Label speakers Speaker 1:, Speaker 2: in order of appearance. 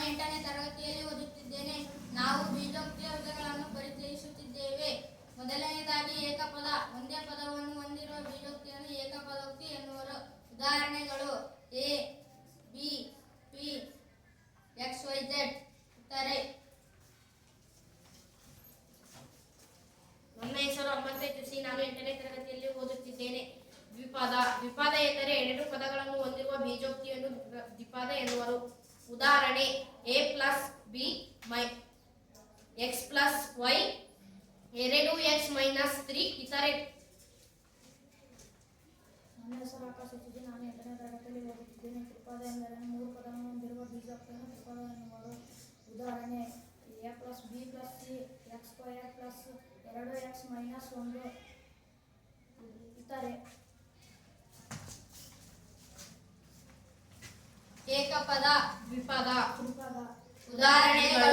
Speaker 1: 8ನೇ ತರಗತಿಯಲ್ಲಿ ಓದುತ್ತಿದ್ದೇನೆ. ನಾವು ಬೀಜೋಕ್ತಿಯ ವಿಧಗಳನ್ನು ಪರಿಚಯಿಸುತ್ತಿದ್ದೇವೆ. ಮೊದಲನೆಯದಾಗಿ ಏಕಪದ. ಒಂದೇ ಪದವನ್ನು ಹೊಂದಿರುವ ಬೀಜೋಕ್ತಿಯನ್ನು ಏಕಪದೋಕ್ತಿ ಎನ್ನುವರು. ಉದಾಹರಣೆಗಳು ಎ, ಬಿ, ಪಿ, XYZ. ಇತರೆ.
Speaker 2: ನನ್ನ ಹೆಸರು ಅಮ್ಮಂತೆ ತುಸಿ. ನಾನು 8ನೇ ತರಗತಿಯಲ್ಲಿ ಓದುತ್ತಿದ್ದೇನೆ. ದ್ವಿಪದ. ದ್ವಿಪದ ಎಂದರೆ ಎರಡು ಪದಗಳನ್ನು ಹೊಂದಿರುವ ಬೀಜೋಕ್ತಿಯನ್ನು ದ್ವಿಪದ ಎನ್ನುವರು. ಉದಾಹರಣೆ a plus B x plus Y 2x minus 3. ಇತರೆ.
Speaker 3: ನನ್ನ ಹೆಸರು ಆಕಾಶ ತುಸಿ. ನಾನು 8ನೇ ತರಗತಿಯಲ್ಲಿ ಓದುತ್ತಿದ್ದೇನೆ. ತ್ರಿಪದ ಎಂದರೆ ಮೂರು ಪದಗಳನ್ನು ಹೊಂದಿರುವ ಬೀಜೋಕ್ತಿಯನ್ನು ತ್ರಿಪದ ಎನ್ನುವರು. ಉದಾಹರಣೆ a plus B plus C x square plus 2x minus 1. ಇತರೆ.
Speaker 1: ಏಕಪದ, ದ್ವಿಪದ.
Speaker 3: ತ್ರಿಪದ.
Speaker 1: ಉದಾಹರಣೆಗಳು